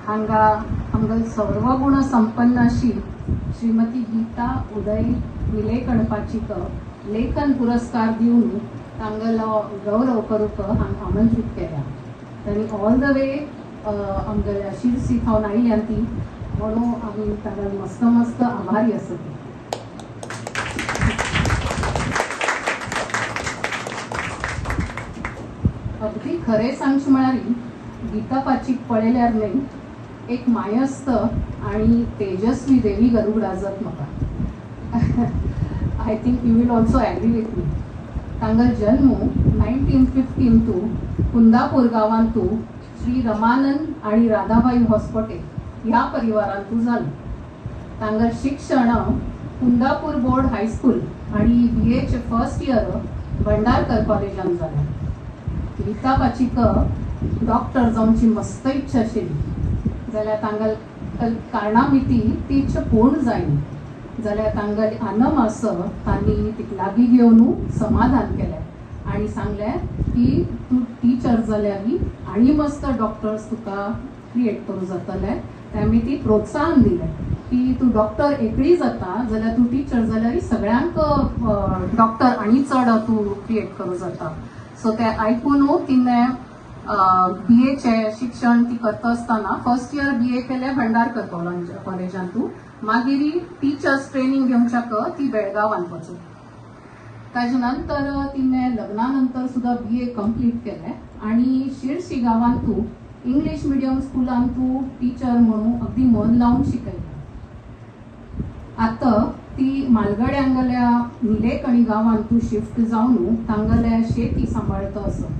हांगा आमगेल सर्वगुण संपन्न अशी श्रीमती गीता उदय निलेकणपाचीक लेखन पुरस्कार दिवन तांगेलो गौरव करूक हांगा आमंत्रीत केल्या. तांणी ऑल द वे आमगेल्या शिरसी थावन आयल्यान ती म्हणून आमी ताका मस्त मस्त आभारी आसत. अगदी खरें सांगचें म्हळ्यार गीता पाचीक पळयल्यार न्ही एक मायस्त आणि तेजस्वी देवी गरुड आजत म्हाका. I think you will also agree with me. तांगेलो जन्म 1915 तू कुंदापूर गांवांत श्री रमानंद आणि राधाबाई हॉस्पिटल ह्या परिवारांतू जालें. तांगेल शिक्षण कुंदापूर बोर्ड हायस्कूल आणि BA फर्स्ट इयर भंडारकर कॉलेजान जालें. गीता पाचीक डॉक्टर जावची मस्त इच्छा आशिल्ली जाल्यार तांगेल कारणामिती ती इच्छा पूर्ण जायना. जाल्यार तांगेल आनमास तांणी तिका लागीं घेवन समाधान केलें आनी सांगलें की तूं टिचर जाल्यार आनी मस्त डॉक्टर्स तुका क्रिएट करूं जातले. त्यामुळे ती प्रोत्साहन दिलें की तूं डॉक्टर एकडी जाता जाल्यार तूं टिचर जाल्यार सगळ्यांक डॉक्टर आनी चड तूं क्रिएट करूं जाता. सो ते आयकून तिणें BA शिक्षण ती करता आसतना फर्स्ट इयर BA केलें भंडारकर कॉलेजांत. मागीर टिचर्स ट्रेनिंग घेवच्याक ती बेळगांवांत वचून. ताजे नंतर तिणें लग्ना नंतर सुद्धा BA कंप्लीट केलें आनी शिरसी गांवांत इंग्लीश मिडियम स्कुलांत टिचर म्हणून अगदी मन लावन शिकयलें. आतां ती म्हालगड्यांगल्या निलेकणी गांवांत शिफ्ट जावन तांगेलें शेती सांबाळता आसा.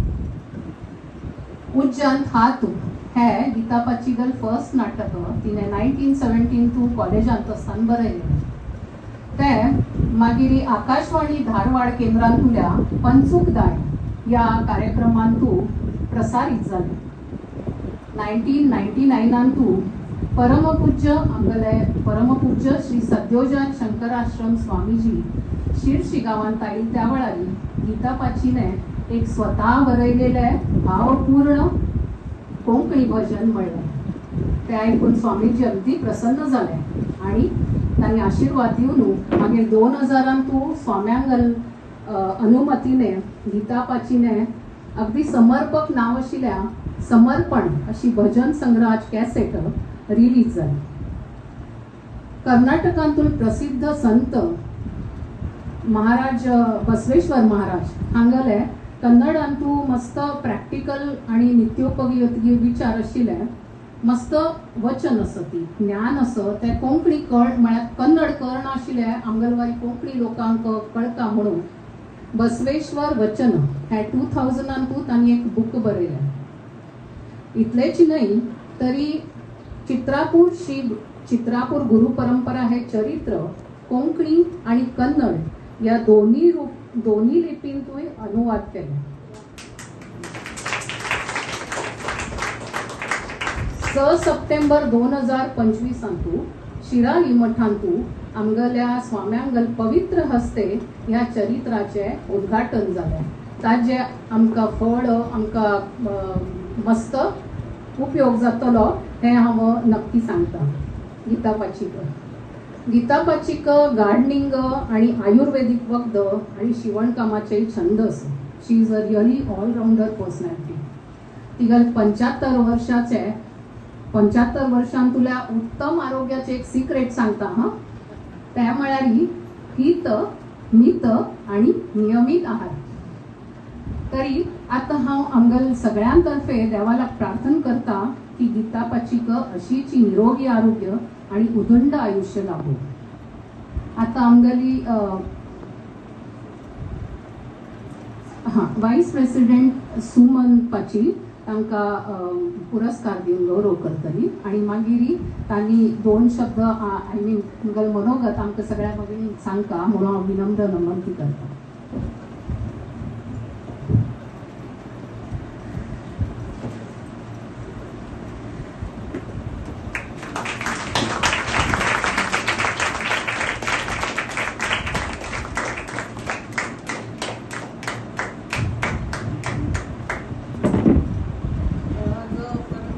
उज्जंत हात हे गीता पाचीगेल फर्स्ट नाटक तिणें 1917 कॉलेजांत आसतना बरयलें. ते मागीर आकाशवाणी धारवाड केंद्रांतल्या पंचूकदाय ह्या कार्यक्रमांत प्रसारीत जालें. 1999 परमपूज्य आमगेले परमपूज्य श्री सद्योजात शंकराश्रम स्वामीजी शिरसी गांवांत आयिल्ले त्या वेळार गीता पाचीने एक स्वता बरयलेलें भावपूर्ण कोंकणी भजन म्हणलें. ते आयकून स्वामीजी अगदी प्रसन्न जाले आनी तांणी आशिर्वाद दिवन मागीर 2000 स्वाम्यांगल अनुमतीने गीता पाचीने अगदी समर्पक नांव आशिल्ल्या समर्पण अशी भजन संग्रहाची कॅसेट रिलीज जाली. कर्नाटकांतून प्रसिद्ध संत महाराज बसवेश्वर महाराज हांगेले कन्नडांत मस्त प्रॅक्टिकल आणि नित्योपयोगी विचार आशिल्ले मस्त वचन असं ती ज्ञान असं ते कोंकणी म्हळ्यार कन्नड कळना आशिल्ले आमगलवारी कोंकणी लोकांक कळटा म्हणून बसवेश्वर वचन हे 2000 तांणी एक बूक बरयलें. इतलेच न्हय तरी चित्रापूर गुरु परंपरा हे चरित्र कोंकणी आणि कन्नड या दोन्ही लिपींतूय अनुवाद केले. 6 सप्टेंबर 2025 शिराली मठांत आमगेल्या स्वाम्यांगल पवित्र हस्ते ह्या चरित्राचे उद्घाटन जालें. ताजे आमकां फळ आमकां मस्त उपयोग जातलो हे हांव नक्की सांगता. गीता पाचीक गार्डनिंग आणि आयुर्वेदिक वखद आणि शिवणकामाचे छंद आसा. She is a really allrounder personality. तिगेल 75 वर्षांतल्या उत्तम आरोग्याचे एक सिक्रेट सांगता हां. ते म्हळ्यार हित मित आणि नियमित आहार. तरी आता हांव आमगेल सगळ्यांतर्फे देवाला प्रार्थना करता की गीता पाचीक अशीच निरोगी आरोग्य आणि उदंड आयुष्य लाभो. आता आमगेली वायस प्रेसिडेंट सुमन पाची तांकां पुरस्कार दिवन गौरव करतली आणि मागीर तांणी 2 शब्द आय मीन आमगेल मनोगत आमकां सगळ्या भगिनींक सांगता म्हणून हांव विनम्र नमंती करता.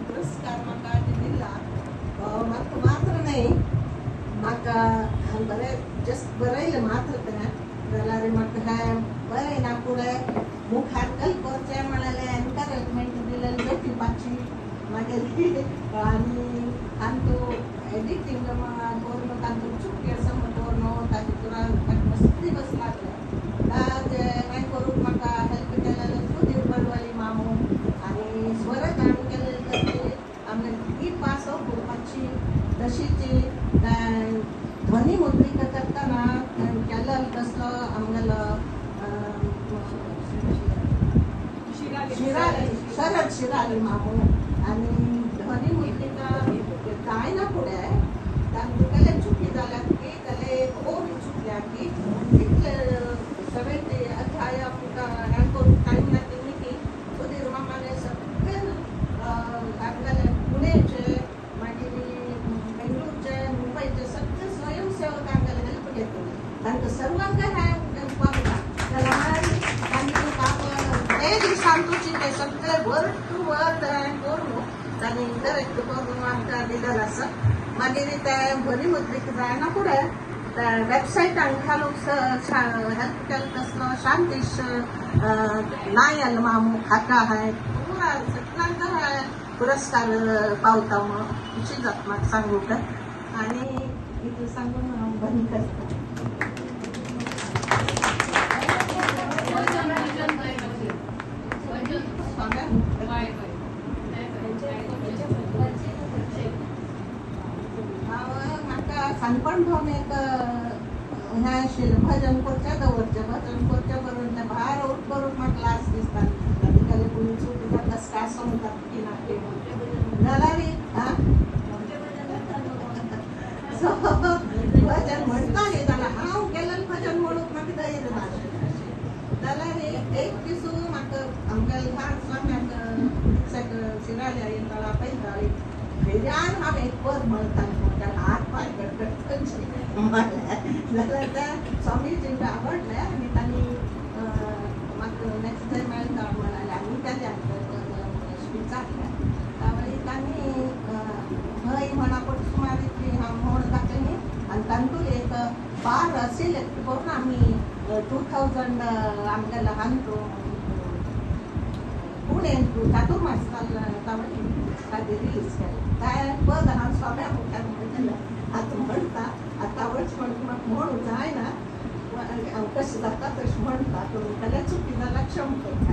पुरस्कार म्हाका दिला म्हाका बरें जस्ट बरयलें मात्र तें जाल्यार म्हाका हें बरें ना फुडें मुखार करचें म्हणालें एनकरेजमेंट दिलें जोतिपाची मागीर आनी तांतू एडिटींग करून तांतू चुकी आसा म्हणून ताजे तुरा मस्ती बस लागले हें करून म्हाका हेल्प केलेलें सुधीर बडवली मामू आनी स्वरत हांवें केलेली तशी आमी ही पास करपाची तशीची ध्वनी मुद्रिका करतना केलेलो तसलो आमगेलो शरद शिराली मामू आनी ध्वनी मुद्रिका गायना फुडें तांतूगेले चुकी जाल्या की तेले ओवी चुकल्या की इतले 70 अध्याय आमकां हें करून टायम लागली की सुधीर मामाने सगळे आमगेले पुणेचे मागीर बेंगळूरचे मुंबयचे सगळे स्वयंसेवक आमगेले हेल्प घेतले तांकां सर्वांक हें पावता जाल्यार ते दिसांतूची ते सगळे वर्ड टू वर्ड हें करून तांणी करेक्ट करून आमकां दिलेलें आसा मागीर ते ध्वनी मुद्रीक जायना फुडें त्या वेबसायटांक घालूंक हेल्प केलो तसलो शांतीश नायल मामू हाका हाय पुरा सगळ्यांक पुरस्कार पावता म्हणून खुशी जाता म्हाका सांगूंक आनी इतलें सांगून हांव बंद करतां म्हाका काणकोण भोंवन एक हें आशिल्लें भजन करचें दवरचें भजन करचें बरोवन तें भायर उठ करूंक म्हाका लाज दिसता तातूंतले कोणी चूक जाता स्टार समजतात की ना ते जाल्यार सो भजन म्हणटाली जाल्यार हांव केलेलें भजन म्हणूंक म्हाका धैर्य नाशिल्लें जाल्यार एक दीस म्हाका आमगेल्या ल्हान स्वाम्याक शिराली येतालो आपयताली फेऱ्यान हांव एक वर म्हणटालें हात पाय गडगड म्हणलें जाल्यार तें स्वामीजींक आवडलें आनी तांणी म्हाका नेक्स्ट डे मेळटा म्हणालें आनी केलें विचारलें त्यावेळी तांणी हय म्हणा पण सुमार इतली हांव म्हण दाखयली आनी तांतूंत एक बार सिलेक्ट करून आमी 2000 आमगे ल्हान पुणेन चातुर्मास तावळी ताजेर रिलीज केलें काय पद हांव सोम्या मुखार म्हणटलें आतां म्हणटा आतां आवडच म्हणटा म्हाका म्हणूं जायना हांव कशें जाता तशें म्हणटा पूण जाल्यार चुकी जाल्यार क्षम करता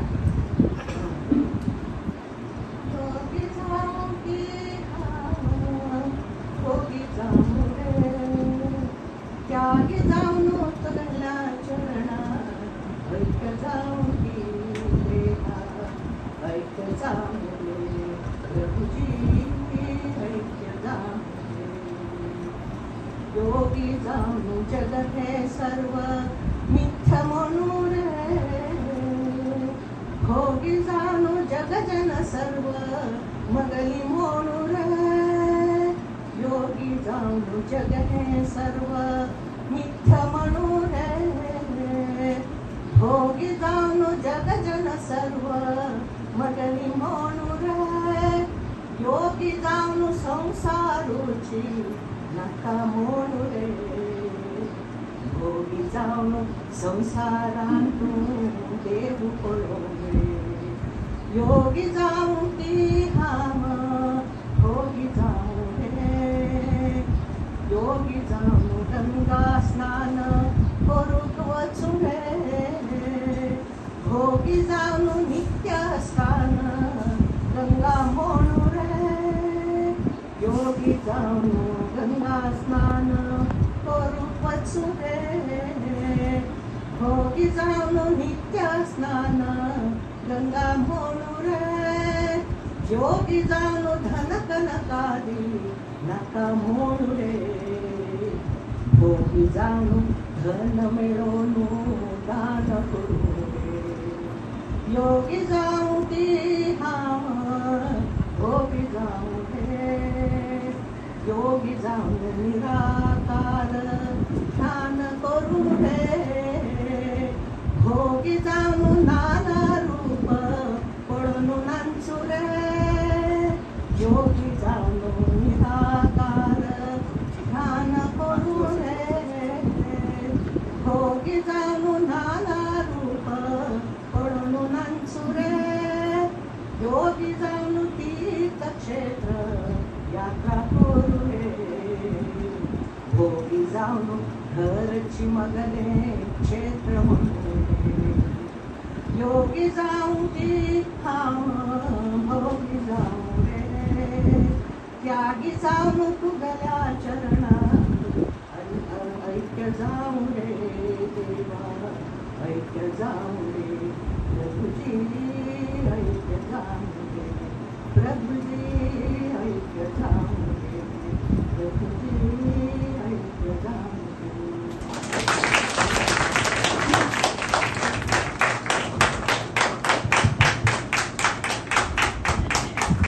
भोगी जावं रे त्यागी जावन तुगेल्या चरणां ऐक जावं की देवा ऐक जावं रे प्रभुजी ऐक जावं योगी जाऊन जग हे सर्व मिथ्या म्हणून रे भोगी जाणू जग जन सर्व मगली म्हणून रे योगी जाऊन जग हे सर्व मिथ्या म्हणून रे भोगी जाऊन जग जन सर्व मगली म्हणून रे योगी जाऊन संसारूची नका म्हणू रे भोगी जाऊन संसारांतून देव पळोवन रे योगी जाऊन ती हाम भोगी जाऊन रे योगी जाऊन गंगा स्नान करूक वचू रे भोगी जाऊन नित्य स्नान गंगा म्हणू रे योगी जाऊन गंगा स्नान करूक वचू रे भोगी जाऊन नित्य स्नान गंगा म्हणू रे योगी जाऊन धन कनकादी नका म्हणू रे भोगी जाऊन धन मिळवून दान करू रे योगी जाऊन ती हाम भोगी जाऊन रे योगी जाऊन निराकार ध्यान करू रे भोगी जाऊन नाना रूप पळून नाचू रे योगी जाऊन निराकार ध्यान करू जाऊन घरची मगले क्षेत्र म्हणले योगी जाऊ दे भोगी जाऊ रे त्यागी जाऊ तुगल्या चरणा ऐक्य जाऊ रे देवा ऐक्य जाऊ रे प्रभुजी ऐक्य जाऊ रे प्रभुजी